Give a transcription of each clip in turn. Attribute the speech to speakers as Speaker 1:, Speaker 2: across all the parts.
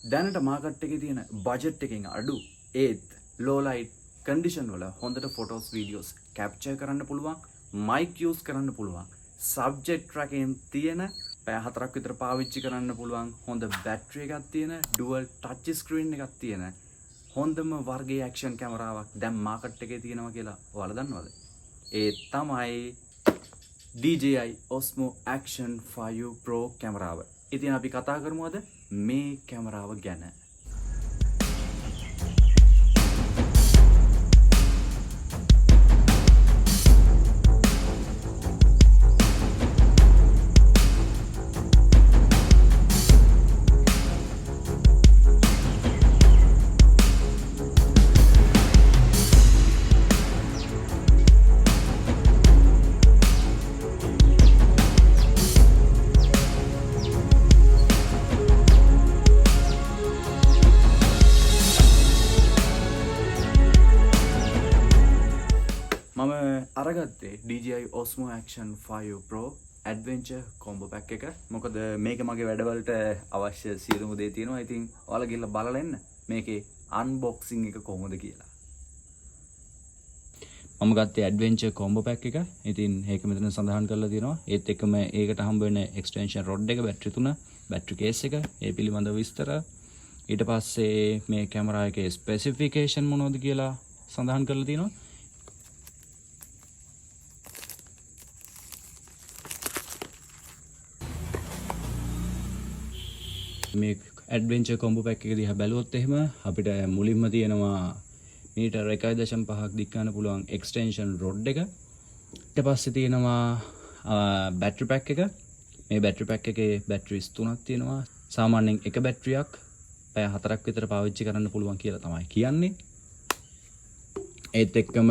Speaker 1: දැනට මාකට් එකේ තියෙන බජට් එකෙන් අඩු ඒත් low light condition වල හොඳට photos videos capture කරන්න පුළුවන් mic use කරන්න පුළුවන් subject tracking තියෙන පැය 4ක් විතර පාවිච්චි කරන්න පුළුවන් හොඳ battery එකක් තියෙන dual touch screen එකක් තියෙන හොඳම වර්ගයේ action කැමරාවක් දැන් මාකට් එකේ තියෙනවා කියලා ඔයාලා දන්නවද? ඒ තමයි DJI Osmo Action 5 Pro කැමරාව. ඉතින් අපි කතා කරමු අද මේ කැමරාව ගැන. මම අරගත්තේ DJI Osmo Action 5 Pro Adventure Combo Pack එක. මොකද මේක මගේ වැඩවලට අවශ්‍ය සියලුම දේ තියෙනවා. ඉතින් ඔයාලා ගිහලා බලලා එන්න මේකේ unboxing එක කොහොමද කියලා. මම ගත්තේ Adventure Combo Pack එක. ඉතින් ඒක මෙතන සඳහන් කරලා තියෙනවා. ඒත් එක්කම ඒකට හම්බ වෙන extension rod එක, battery 3, battery case එක, ඒ පිළිබඳව විස්තර. ඊට පස්සේ මේ කැමරා එකේ specification මොනවද කියලා සඳහන් කරලා තියෙනවා. මේ ඇඩ්වෙන්චර් කොම්බෝ පැක් එක දිහා බැලුවොත් එහෙම අපිට මුලින්ම තියෙනවා මීටර් 1.5ක් දික් කරන්න පුළුවන් එක්ස්ටෙන්ෂන් රොඩ් එක. ඊට පස්සේ තියෙනවා බැටරි පැක් එක. මේ බැටරි පැක් එකේ බැටරිස් 3ක් තියෙනවා. සාමාන්‍යයෙන් එක බැටරියක් පැය 4ක් විතර පාවිච්චි කරන්න පුළුවන් කියලා තමයි කියන්නේ. ඒත් එක්කම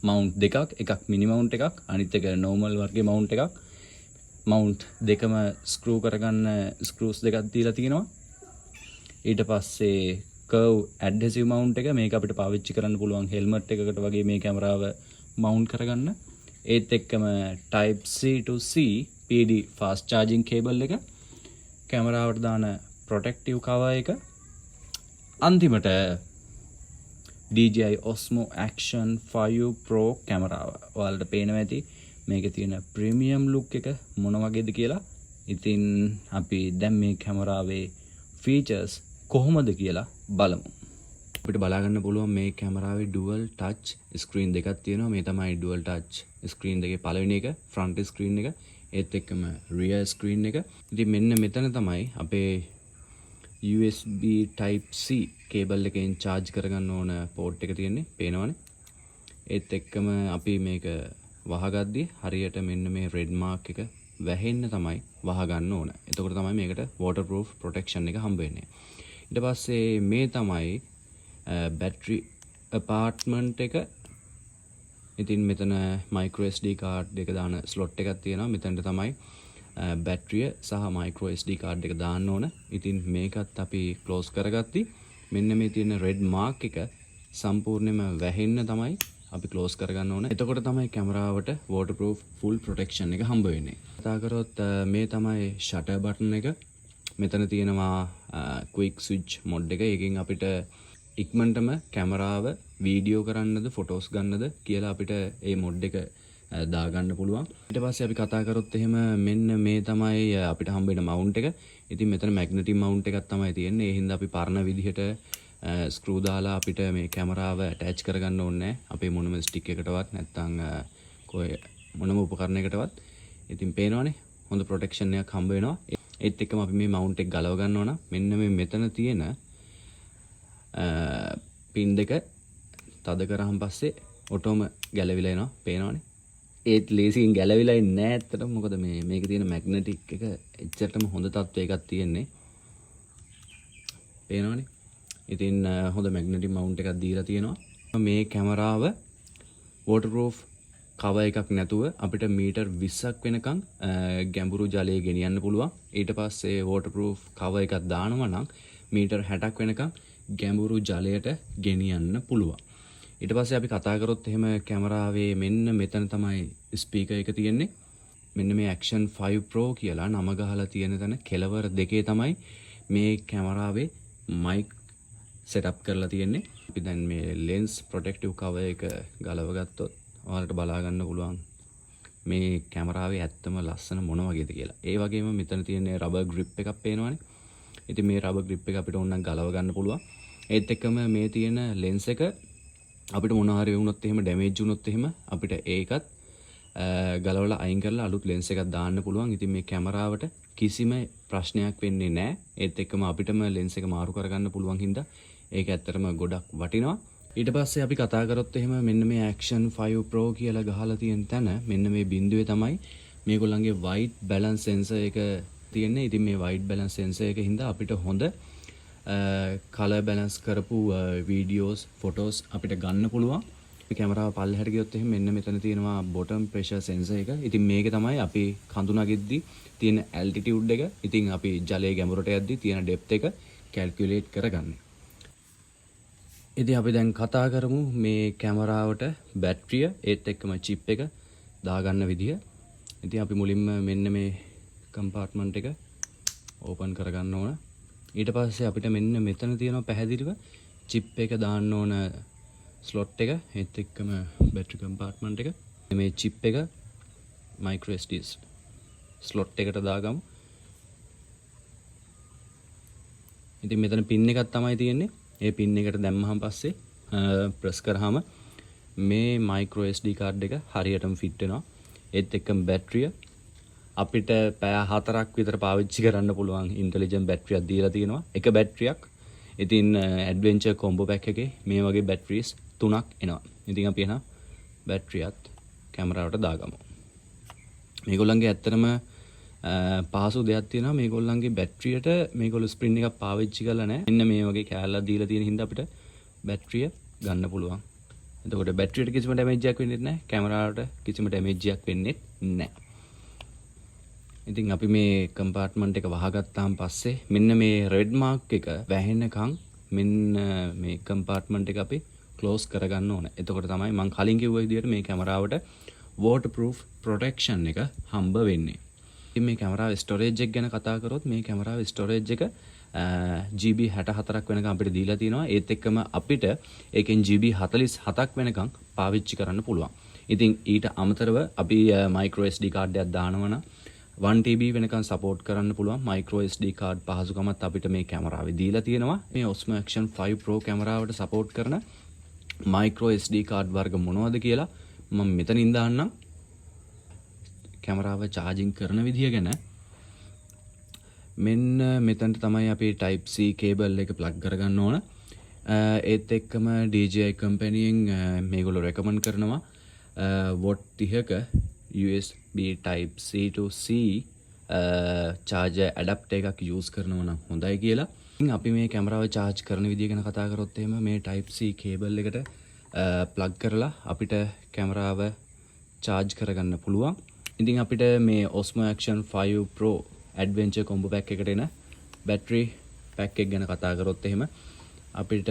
Speaker 1: මවුන්ට් දෙකක්, එකක් මිනි මවුන්ට් එකක්, අනිත් එක නෝමල් වර්ගයේ මවුන්ට් එකක්. මවුන්ට් දෙකම ස්ක්‍රූ කරගන්න ස්ක්‍රූස් දෙකක් දීලා තියෙනවා. ඊට පස්සේ කර්ව් ඇඩ්හෙසිව් මවුන්ට් එක. මේක අපිට පාවිච්චි කරන්න පුළුවන් හෙල්මට් එකකට වගේ මේ කැමරාව මවුන්ට් කරගන්න. ඒත් එක්කම type C to C PD fast charging cable එක. කැමරාවට දාන protective cover එක. අන්තිමට DJI Osmo Action 5 Pro කැමරාව. ඔයාලට පේනවා ඇති මේක තියෙන ප්‍රීමියම් ලුක් එක මොන වගේද කියලා. ඉතින් අපි දැන් මේ කැමරාවේ ෆීචර්ස් කොහොමද කියලා බලමු. අපිට බලා ගන්න පුළුවන් මේ කැමරාවේ ඩුවල් ටච් ස්ක්‍රීන් දෙකක් තියෙනවා. මේ තමයි ඩුවල් ටච් ස්ක්‍රීන් දෙකේ පළවෙනි එක, ෆ්‍රන්ට් ස්ක්‍රීන් එක, ඒත් එක්කම රියර් ස්ක්‍රීන් එක. ඉතින් මෙන්න මෙතන තමයි අපේ USB type C කේබල් එකෙන් charge කරගන්න ඕන පෝට් එක තියෙන්නේ. පේනවනේ. ඒත් එක්කම අපි මේක වහගද්දී හරියට මෙන්න මේ රෙඩ් මාර්ක් එක වැහෙන්න තමයි වහගන්න ඕන. එතකොට තමයි මේකට waterproof protection එක හම්බ වෙන්නේ. ඊට පස්සේ මේ තමයි battery apartment එක. ඉතින් මෙතන micro SD card එක දාන slot එකක් තියෙනවා. මෙතනට තමයි battery සහ micro SD card එක දාන්න ඕන. ඉතින් මේකත් අපි close කරගත්තා. මෙන්න මේ තියෙන red mark එක සම්පූර්ණයෙන්ම වැහෙන්න තමයි අපි ක්ලෝස් කරගන්න ඕන. එතකොට තමයි කැමරාවට waterproof full protection එක හම්බ වෙන්නේ. කතා කරොත් මේ තමයි shutter button එක. මෙතන තියෙනවා quick switch mode එක. ඒකෙන් අපිට ඉක්මනටම කැමරාව වීඩියෝ කරන්නද ෆොටෝස් ගන්නද කියලා අපිට ඒ මොඩ් එක දාගන්න පුළුවන්. ඊට පස්සේ අපි කතා කරොත් එහෙම මෙන්න මේ තමයි අපිට හම්බ වෙන මවුන්ට් එක. ඉතින් මෙතන මැග්නටික් මවුන්ට් එකක් තමයි තියෙන්නේ. ඒ හින්දා අපි පරණ විදිහට ස්ක්‍රූ දාලා අපිට මේ කැමරාව ඇටච් කරගන්න ඕනේ නැහැ. අපේ මොනම ස්ටික් එකකටවත් නැත්නම් කොයි මොනම උපකරණයකටවත්. ඉතින් පේනවනේ හොඳ ප්‍රොටෙක්ෂන් එකක් හම්බ වෙනවා. ඒත් එක්කම අපි මේ මවුන්ට් එක ගලව ගන්නවා නම් මෙන්න මේ මෙතන තියෙන පින් දෙක තද කරාන් පස්සේ ඔටෝම ගැලවිලා එනවා. පේනවනේ. ඒත් ලේසියෙන් ගැලවිලා ඉන්නේ නැහැ ඇත්තටම. මොකද මේකේ තියෙන මැග්නටික් එක එච්චරටම හොඳ තත්ත්වයකක් තියෙන්නේ. පේනවනේ. ඉතින් හොඳ මැග්නටික් මවුන්ට් එකක් දීලා තියෙනවා. මේ කැමරාව waterproof cover එකක් නැතුව අපිට මීටර් 20ක් වෙනකන් ගැඹුරු ජලයේ ගෙනියන්න පුළුවන්. ඊට පස්සේ waterproof cover එකක් දානවා නම් මීටර් 60ක් වෙනකන් ගැඹුරු ජලයට ගෙනියන්න පුළුවන්. ඊට පස්සේ අපි කතා කරොත් එහෙම කැමරාවේ මෙන්න මෙතන තමයි ස්පීකර් එක තියෙන්නේ. මෙන්න මේ Action 5 Pro කියලා නම ගහලා තියෙන තැන කෙලවර දෙකේ තමයි මේ කැමරාවේ මයික් සෙටප් කරලා තියෙන්නේ. අපි දැන් මේ lens protective cover එක ගලව ගත්තොත් ඔයාලට බලා ගන්න පුළුවන් මේ කැමරාවේ ඇත්තම ලස්සන මොන වගේද කියලා. ඒ වගේම මෙතන තියෙන රබර් grip එකක් පේනවනේ. ඉතින් මේ රබර් grip එක අපිට ඕනනම් ගලව ගන්න පුළුවන්. ඒත් එක්කම මේ තියෙන lens එක අපිට මොන හරි වුණොත් එහෙම damage වුණොත් එහෙම අපිට ඒකත් ගලවලා අයින් කරලා අලුත් lens එකක් දාන්න පුළුවන්. ඉතින් මේ කැමරාවට කිසිම ප්‍රශ්නයක් වෙන්නේ නැහැ. ඒත් එක්කම අපිටම lens එක මාරු කරගන්න පුළුවන් හින්දා ඒක ඇත්තටම ගොඩක් වටිනවා. ඊට පස්සේ අපි කතා කරොත් එහෙම මෙන්න මේ Action 5 Pro කියලා ගහලා තියෙන තැන මෙන්න මේ බිඳුවේ තමයි මේගොල්ලන්ගේ white balance sensor එක තියෙන්නේ. ඉතින් මේ white balance sensor එක හින්දා අපිට හොඳ color balance කරපු videos photos අපිට ගන්න පුළුවන්. මේ කැමරාව පල්ලෙහාට ගියොත් එහෙම මෙන්න මෙතන තියෙනවා bottom pressure sensor එක. ඉතින් මේක තමයි අපි කඳු නගෙද්දි තියෙන altitude එක. ඉතින් අපි ජලයේ ගැඹුරට යද්දි තියෙන depth එක calculate කරගන්නේ. ඉතින් අපි දැන් කතා කරමු මේ කැමරාවට බැටරිය ඒත් එක්කම chip එක දාගන්න විදිය. ඉතින් අපි මුලින්ම මෙන්න මේ compartment එක open කරගන්න ඕන. ඊට පස්සේ අපිට මෙන්න මෙතන තියෙනවා පැහැදිලිව chip එක දාන්න ඕන slot එක ඒත් එක්කම battery compartment එක. මේ chip එක micro SD slot එකට දාගමු. ඉතින් මෙතන pin එකක් තමයි තියෙන්නේ. ඒ පින් එකට දැම්මහම පස්සේ ප්‍රස් කරාම මේ micro SD card එක හරියටම ෆිට වෙනවා. ඒත් එක්කම බැටරිය අපිට පැය 4ක් විතර පාවිච්චි කරන්න පුළුවන් ඉන්ටෙලිජන්ට් බැටරියක් දීලා තියෙනවා. එක බැටරියක්. ඉතින් ඇඩ්වෙන්චර් කොම්බෝ පැක් එකේ මේ වගේ බැටරිස් 3ක් එනවා. ඉතින් අපි එහෙනම් බැටරියත් කැමරාවට දාගමු. මේගොල්ලන්ගේ ඇත්තටම පහසු දෙයක් තියෙනවා. මේගොල්ලන්ගේ බැටරියට මේගොල්ලෝ ස්ප්‍රින් එකක් පාවිච්චි කරලා නැහැ. මෙන්න මේ වගේ කෑල්ලක් දීලා තියෙන හින්දා අපිට බැටරිය ගන්න පුළුවන්. එතකොට බැටරියට කිසිම ඩැමේජ් එකක් වෙන්නේ නැහැ. කැමරාවට කිසිම ඩැමේජ් එකක් වෙන්නේ නැහැ. ඉතින් අපි මේ කම්පාර්ට්මන්ට් එක වහගත්තාන් පස්සේ මෙන්න මේ රෙඩ් මාර්ක් එක වැහෙනකන් මෙන්න මේ කම්පාර්ට්මන්ට් එක අපි ක්ලෝස් කරගන්න ඕන. එතකොට තමයි මම කලින් කිව්ව විදිහට මේ කැමරාවට waterproof protection එක හම්බ වෙන්නේ. මේ කැමරාවේ ස්ටෝරේජ් එක ගැන කතා කරොත් මේ කැමරාවේ ස්ටෝරේජ් එක GB 64ක් වෙනකම් අපිට දීලා තිනවා. ඒත් එක්කම අපිට ඒකෙන් GB 47ක් වෙනකම් පාවිච්චි කරන්න පුළුවන්. ඉතින් ඊට අමතරව අපි micro SD card එකක් දානවනම් 1TB වෙනකම් සපෝට් කරන්න පුළුවන් micro SD card පහසුකමත් අපිට මේ කැමරාවේ දීලා තියෙනවා. මේ Osmo Action 5 Pro කැමරාවට සපෝට් කරන micro SD card වර්ග මොනවද කියලා මම මෙතනින් දාන්නම්. කැමරාව charging කරන විදිය ගැන මෙන්න මෙතනට තමයි අපි type C cable එක plug කරගන්න ඕන. ඒත් එක්කම DJI කම්පැනියෙන් මේගොල්ලෝ recommend කරනවා watt 30ක USB type C to C charger adapter එකක් use කරනවා නම් හොඳයි කියලා. ඉතින් අපි මේ කැමරාව charge කරන විදිය ගැන කතා කරොත් එහෙම මේ type C cable එකට plug කරලා අපිට කැමරාව charge කරගන්න පුළුවන්. ඉතින් අපිට මේ Osmo Action 5 Pro Adventure Combo Pack එකට එන battery pack එක ගැන කතා කරොත් එහෙම අපිට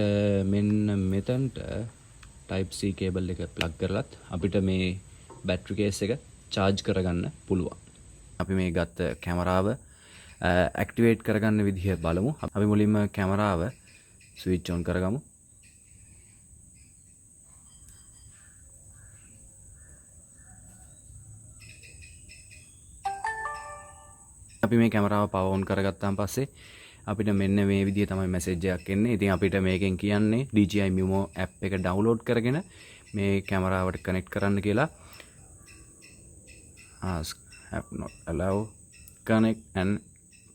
Speaker 1: මෙන්න මෙතනට type C cable එක plug කරලත් අපිට මේ battery case එක charge කරගන්න පුළුවන්. අපි මේ ගත්ත කැමරාව activate කරගන්න විදිහ බලමු. අපි මුලින්ම කැමරාව switch on කරගමු. අපි මේ කැමරාව power on කරගත්තාන් පස්සේ අපිට මෙන්න මේ විදිහ තමයි message එකක් එන්නේ. ඉතින් අපිට මේකෙන් කියන්නේ DJI Mimo app එක download කරගෙන මේ කැමරාවට connect කරන්න කියලා. Ask app not allow connect and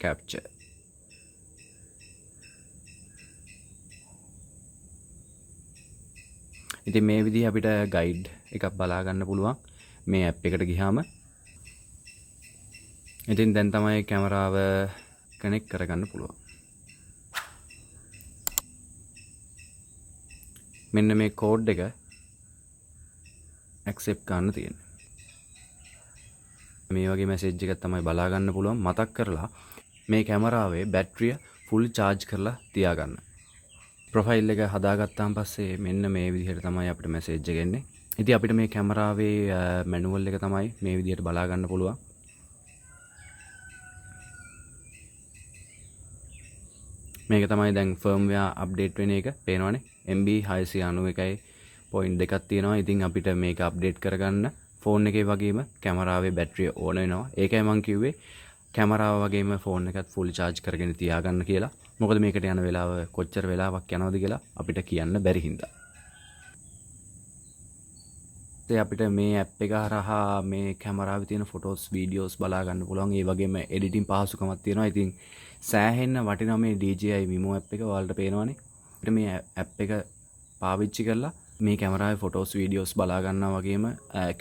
Speaker 1: capture. ඉතින් මේ විදිහ අපිට guide එකක් බලා ගන්න පුළුවන් මේ app එකට ගියාම. ඉතින් දැන් තමයි කැමරාව කනෙක්ට් කරගන්න පුළුවන්. මෙන්න මේ කෝඩ් එක ඇක්සෙප්ට් කරන්න තියෙනවා. මේ වගේ මැසේජ් එකක් තමයි බලා ගන්න පුළුවන්. මතක් කරලා මේ කැමරාවේ බැටරිය ෆුල් charge කරලා තියාගන්න. ප්‍රොෆයිල් එක හදාගත්තාන් පස්සේ මෙන්න මේ විදිහට තමයි අපිට මැසේජ් එක එන්නේ. ඉතින් අපිට මේ කැමරාවේ මැනුවල් එක තමයි මේ විදිහට බලා ගන්න පුළුවන්. මේක තමයි දැන් ෆර්ම්වෙයා අප්ඩේට් වෙන එක පේනවනේ MB 691.2ක් තියෙනවා. ඉතින් අපිට මේක අප්ඩේට් කරගන්න ෆෝන් එකේ වගේම කැමරාවේ බැටරිය ඕන වෙනවා. ඒකයි මම කිව්වේ කැමරාව වගේම ෆෝන් එකත් ෆුල් charge කරගෙන තියාගන්න කියලා. මොකද මේකට යන වෙලාව කොච්චර වෙලාවක් යනවද කියලා අපිට කියන්න බැරි හින්දා. අපිට මේ ඇප් එක හරහා මේ කැමරාවේ තියෙන ෆොටෝස් වීඩියෝස් බලා ගන්න පුළුවන්. ඒ වගේම එඩිටින් පහසුකමක් තියෙනවා. ඉතින් සෑහෙන්න වටිනවා මේ DJI Mimo ඇප් එක. ඔයාලට පේනවනේ. අපිට මේ ඇප් එක පාවිච්චි කරලා මේ කැමරාවේ ෆොටෝස් වීඩියෝස් බලා ගන්නවා වගේම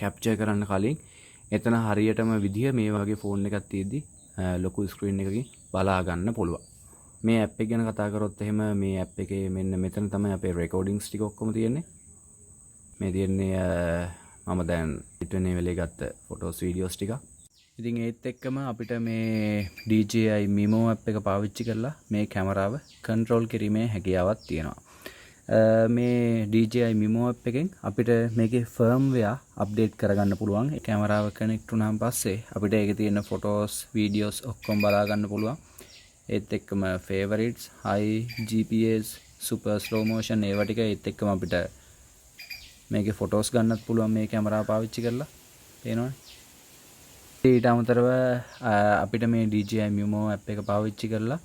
Speaker 1: කැප්චර් කරන්න කලින් එතන හරියටම විදිය මේ වගේ ෆෝන් එකක් තියෙද්දි ලොකු ස්ක්‍රීන් එකකින් බලා ගන්න පුළුවන්. මේ ඇප් එක ගැන කතා කරොත් එහෙම මේ ඇප් එකේ මෙන්න මෙතන තමයි අපේ රෙකෝඩින්ග්ස් ටික ඔක්කොම තියෙන්නේ. මේ තියෙන්නේ මම දැන් ඉටනේ වෙලේ ගත්ත ෆොටෝස් වීඩියෝස් ටික. ඉතින් ඒත් එක්කම අපිට මේ DJI Mimo app එක පාවිච්චි කරලා මේ කැමරාව කන්ට්‍රෝල් කිරීමේ හැකියාවක් තියෙනවා. මේ DJI Mimo app එකෙන් අපිට මේකේ ෆර්ම්වෙයා අප්ඩේට් කරගන්න පුළුවන්. ඒ කැමරාව කනෙක්ට් වුණාන් පස්සේ අපිට ඒකේ තියෙන ෆොටෝස් වීඩියෝස් ඔක්කොම බලා ගන්න පුළුවන්. ඒත් එක්කම favorites, high GPS, super slow motion ඒවා ටික ඒත් එක්කම අපිට මේකේ ෆොටෝස් ගන්නත් පුළුවන් මේ කැමරාව පාවිච්චි කරලා. පේනවනේ. ඊට අමතරව අපිට මේ DJI Mimo app එක පාවිච්චි කරලා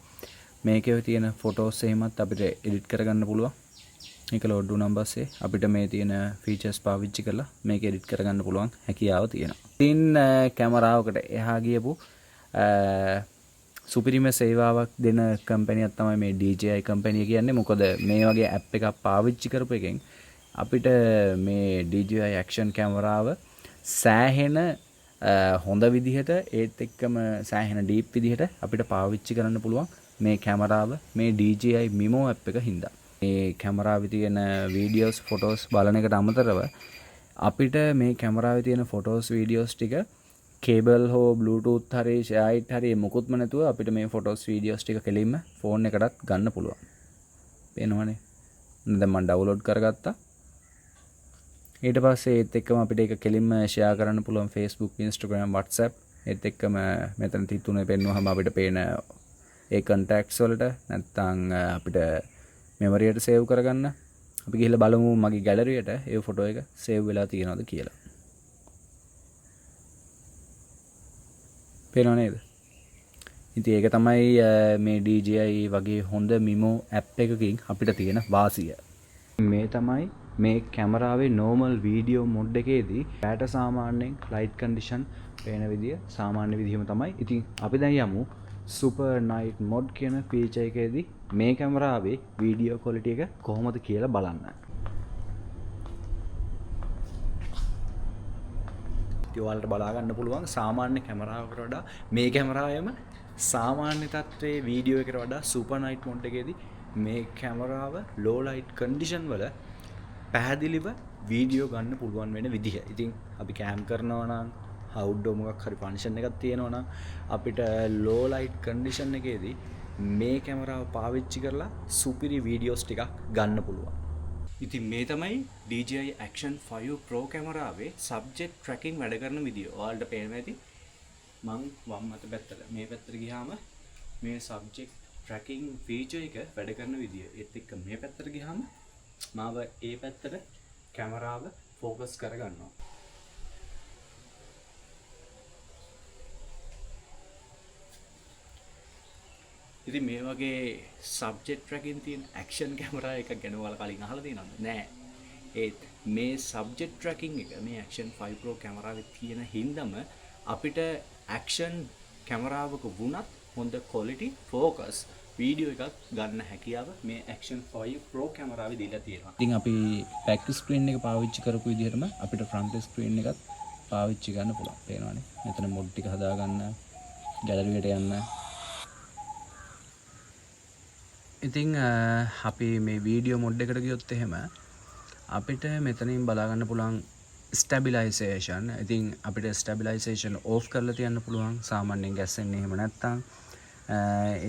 Speaker 1: මේකේ තියෙන ෆොටෝස් එහෙමත් අපිට එඩිට් කරගන්න පුළුවන්. මේක ලෝඩ් වුණාන් පස්සේ අපිට මේ තියෙන ෆීචර්ස් පාවිච්චි කරලා මේක එඩිට් කරගන්න පුළුවන් හැකියාව තියෙනවා. ඉතින් කැමරාවකට එහා ගියපු සුපිරිම සේවාවක් දෙන කම්පැනියක් තමයි මේ DJI කම්පැනිය කියන්නේ. මොකද මේ වගේ ඇප් එකක් පාවිච්චි කරපු එකෙන් අපිට මේ DJI action කැමරාව සෑහෙන හොඳ විදිහට ඒත් එක්කම සෑහෙන ඩීප් විදිහට අපිට පාවිච්චි කරන්න පුළුවන් මේ කැමරාව මේ DJI Mimo app එක හින්දා. මේ කැමරාවේ තියෙන වීඩියෝස් ෆොටෝස් බලන එකට අමතරව අපිට මේ කැමරාවේ තියෙන ෆොටෝස් වීඩියෝස් ටික කේබල් හෝ බ්ලූටූත් හරි ෂෙයායිට් හරි මොකුත්ම නැතුව අපිට මේ ෆොටෝස් වීඩියෝස් ටික කෙලින්ම ෆෝන් එකටත් ගන්න පුළුවන්. පේනවනේ. දැන් මම ඩවුන්ලෝඩ් කරගත්තා. ඊට පස්සේ ඒත් එක්කම අපිට ඒක කෙලින්ම ෂෙයා කරන්න පුළුවන් Facebook, Instagram, WhatsApp. ඒත් එක්කම මෙතන තිතුනේ පෙන්වුවාම අපිට පේන ඒ contacts වලට නැත්නම් අපිට memory එකට save කරගන්න. අපි ගිහලා බලමු මගේ gallery එකට ඒ ෆොටෝ එක save වෙලා තියෙනවද කියලා. පේනව නේද? ඉතින් ඒක තමයි මේ DJI වගේ හොඳ Mimo app එකකින් අපිට තියෙන වාසිය. මේ තමයි මේ කැමරාවේ normal video mode එකේදී පැට සාමාන්‍යයෙන් light condition පේන විදිය සාමාන්‍ය විදිහම තමයි. ඉතින් අපි දැන් යමු super night mode කියන feature එකේදී මේ කැමරාවේ video quality එක කොහොමද කියලා බලන්න. ඉතින් ඔයාලට බලා ගන්න පුළුවන් සාමාන්‍ය කැමරාවකට වඩා මේ කැමරාවෙම සාමාන්‍ය තත්ත්වයේ video එකට වඩා super night mode එකේදී මේ කැමරාව low light condition වල පැහැදිලිව වීඩියෝ ගන්න පුළුවන් වෙන විදිහ. ඉතින් අපි කැම් කරනවා නම් අවුට්ඩෝර් මොකක් හරි ෆන්ක්ෂන් එකක් තියෙනවා නම් අපිට low light condition එකේදී මේ කැමරාව පාවිච්චි කරලා සුපිරි වීඩියෝස් ටිකක් ගන්න පුළුවන්. ඉතින් මේ තමයි DJI Action 5 Pro කැමරාවේ subject tracking වැඩ කරන විදිය. ඔයාලට පේනවා ඇති. මං වම් අත පැත්තට මේ පැත්තට ගියාම මේ subject tracking feature එක වැඩ කරන විදිය. ඒත් එක්ක මේ පැත්තට ගියාම මාව ඒ පැත්තට කැමරාව ફોකස් කරගන්නවා. ඉතින් මේ වගේ සබ්ජෙක්ට් ට්‍රැකින් තියෙන ඇක්ෂන් කැමරා එකක් ගැන ඔයාලා කලින් අහලා තියෙනවද? නෑ. ඒත් මේ සබ්ජෙක්ට් ට්‍රැකින් එක මේ Action 5 Pro කැමරාවේ තියෙන හින්දාම අපිට ඇක්ෂන් කැමරාවක වුණත් හොඳ quality focus වීඩියෝ එකක් ගන්න හැකියාව මේ Action 5 Pro කැමරාවේ දීලා තියෙනවා. ඉතින් අපි back screen එක පාවිච්චි කරපු විදිහටම අපිට front screen එකත් පාවිච්චි ගන්න පුළුවන්. පේනවනේ. මෙතන mod ටික හදා ගන්න, gallery එකට යන්න. ඉතින් අපි මේ වීඩියෝ මොඩ් එකට ගියොත් එහෙම අපිට මෙතනින් බලා ගන්න පුළුවන් ස්ටැබිලයිසේෂන්. ඉතින් අපිට ස්ටැබිලයිසේෂන් ඕෆ් කරලා තියන්න පුළුවන්. සාමාන්‍යයෙන් ගැස්සෙන්නේ එහෙම නැත්තම්.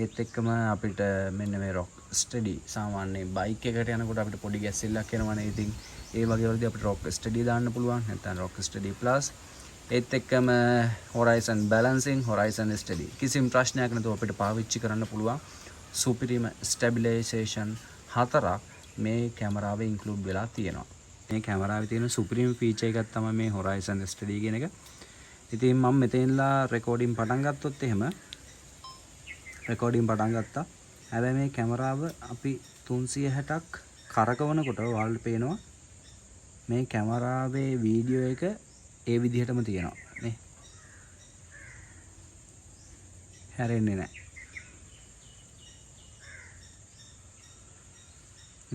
Speaker 1: ඒත් එක්කම අපිට මෙන්න මේ rock steady සාමාන්‍යයෙන් බයික් එකකට යනකොට අපිට පොඩි ගැස්සෙල්ලක් එනවනේ. ඉතින් ඒ වගේ වලදී අපිට rock steady දාන්න පුළුවන්. නැත්නම් rock steady plus. ඒත් එක්කම horizon balancing, horizon steady. කිසිම ප්‍රශ්නයක් නැතුව අපිට පාවිච්චි කරන්න පුළුවන්. සුපිරිම ස්ටැබිලයිසේෂන් 4ක් මේ කැමරාවේ ඉන්ක්ලූඩ් වෙලා තියෙනවා. මේ කැමරාවේ තියෙන සුපිරිම ෆීචර් එකක් තමයි මේ Horizon STD කියන එක. ඉතින් මම මෙතෙන්ලා රෙකෝඩින් පටන් ගත්තොත් එහෙම රෙකෝඩින් පටන් ගත්තා. හැබැයි මේ කැමරාව අපි 360ක් කරකවනකොට ඔයාලට පේනවා මේ කැමරාවේ වීඩියෝ එක ඒ විදිහටම තියෙනවා නේ. හැරෙන්නේ නැහැ.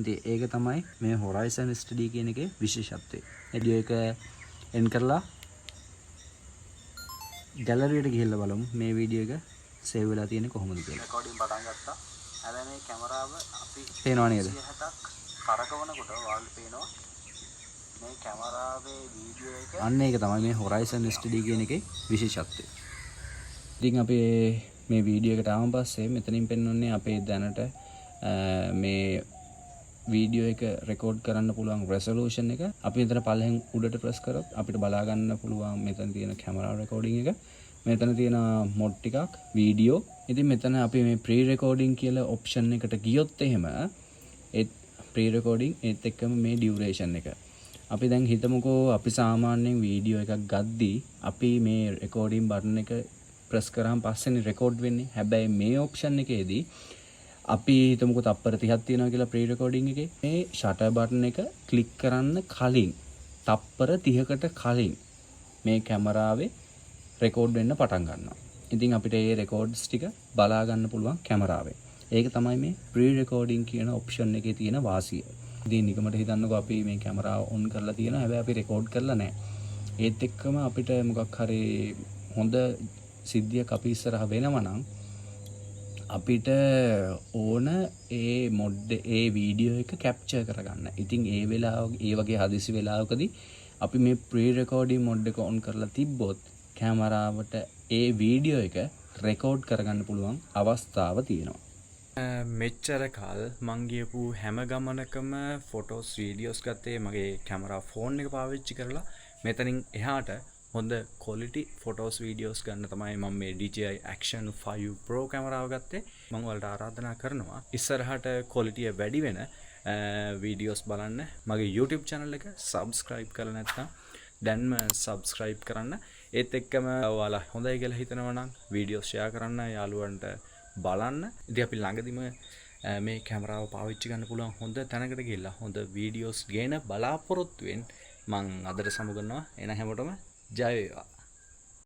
Speaker 1: ඉතින් ඒක තමයි මේ Horizon STD කියන එකේ විශේෂත්වය. වීඩියෝ එක එන් කරලා ගැලරියට ගිහිල්ලා බලමු මේ වීඩියෝ එක සේව් වෙලා තියෙන්නේ කොහොමද කියලා. රෙකෝඩින් පටන් ගත්තා. හැබැයි මේ කැමරාව අපි පේනව නේද? 160ක් කරකවනකොට ඔයාලට පේනවා මේ කැමරාවේ වීඩියෝ එක. අන්න ඒක තමයි මේ Horizon STD කියන එකේ විශේෂත්වය. ඉතින් අපි මේ වීඩියෝ එකට ආවන් පස්සේ මෙතනින් පෙන්වන්නේ අපේ දැනට මේ වීඩියෝ එක රෙකෝඩ් කරන්න පුළුවන් රෙසලූෂන් එක. අපි මෙතන පල්ලෙන් උඩට ප්‍රස් කරොත් අපිට බලා ගන්න පුළුවන් මෙතන තියෙන කැමරා රෙකෝඩින් එක. මෙතන තියෙන මොඩ් ටිකක් වීඩියෝ. ඉතින් මෙතන අපි මේ ප්‍රී රෙකෝඩින් කියලා ඔප්ෂන් එකට ගියොත් එහෙම ඒ ප්‍රී රෙකෝඩින් ඒත් එක්කම මේ ඩියුරේෂන් එක. අපි දැන් හිතමුකෝ අපි සාමාන්‍යයෙන් වීඩියෝ එකක් ගද්දී අපි මේ රෙකෝඩින් බටන් එක ප්‍රස් කරාම පස්සේනේ රෙකෝඩ් වෙන්නේ. හැබැයි මේ ඔප්ෂන් එකේදී අපි හිතමුකෝ තප්පර 30ක් තියෙනවා කියලා ප්‍රී රෙකෝඩින් එකේ මේ ෂටර් බටන් එක ක්ලික් කරන්න කලින් තප්පර 30කට කලින් මේ කැමරාවේ රෙකෝඩ් වෙන්න පටන් ගන්නවා. ඉතින් අපිට මේ රෙකෝඩ්ස් ටික බලා ගන්න පුළුවන් කැමරාවේ. ඒක තමයි මේ ප්‍රී රෙකෝඩින් කියන ඔප්ෂන් එකේ තියෙන වාසිය. ඉතින් නිකමට හිතන්නකෝ අපි මේ කැමරාව ඔන් කරලා තියෙනවා. හැබැයි අපි රෙකෝඩ් කරලා නැහැ. ඒත් එක්කම අපිට මොකක් හරි හොඳ සිද්ධියක් අපි ඉස්සරහ වෙනවා නම් අපිට ඕන ඒ මොඩ් ඒ වීඩියෝ එක කැප්චර් කරගන්න. ඉතින් ඒ වගේ හදිසි වෙලාවකදී අපි මේ ප්‍රී රෙකෝඩින් මොඩ් එක ඔන් කරලා තිබ්බොත් කැමරාවට ඒ වීඩියෝ එක රෙකෝඩ් කරගන්න පුළුවන් අවස්ථාව තියෙනවා. මෙච්චර කල් මං ගියපු හැම ගමනකම ෆොටෝස් වීඩියෝස් ගත්තේ මගේ කැමරා ෆෝන් එක පාවිච්චි කරලා. මෙතනින් එහාට හොඳ quality photos videos ගන්න තමයි මම මේ DJI Action 5 Pro කැමරාව ගත්තේ. මම ඔයාලට ආරාධනා කරනවා ඉස්සරහට quality වැඩි වෙන videos බලන්න මගේ YouTube channel එක subscribe කරලා නැත්නම් දැන්ම subscribe කරන්න. ඒත් එක්කම ඔයාලා හොඳයි කියලා හිතනවා නම් videos share කරන්න යාළුවන්ට බලන්න. ඉතින් අපි ළඟදිම මේ කැමරාව පාවිච්චි කරන්න පුළුවන් හොඳ තැනකට ගිහිල්ලා හොඳ videos ගේන බලාපොරොත්තු වෙන්න මම අදට සමුගන්නවා. එන හැමෝටම ජය වේවා.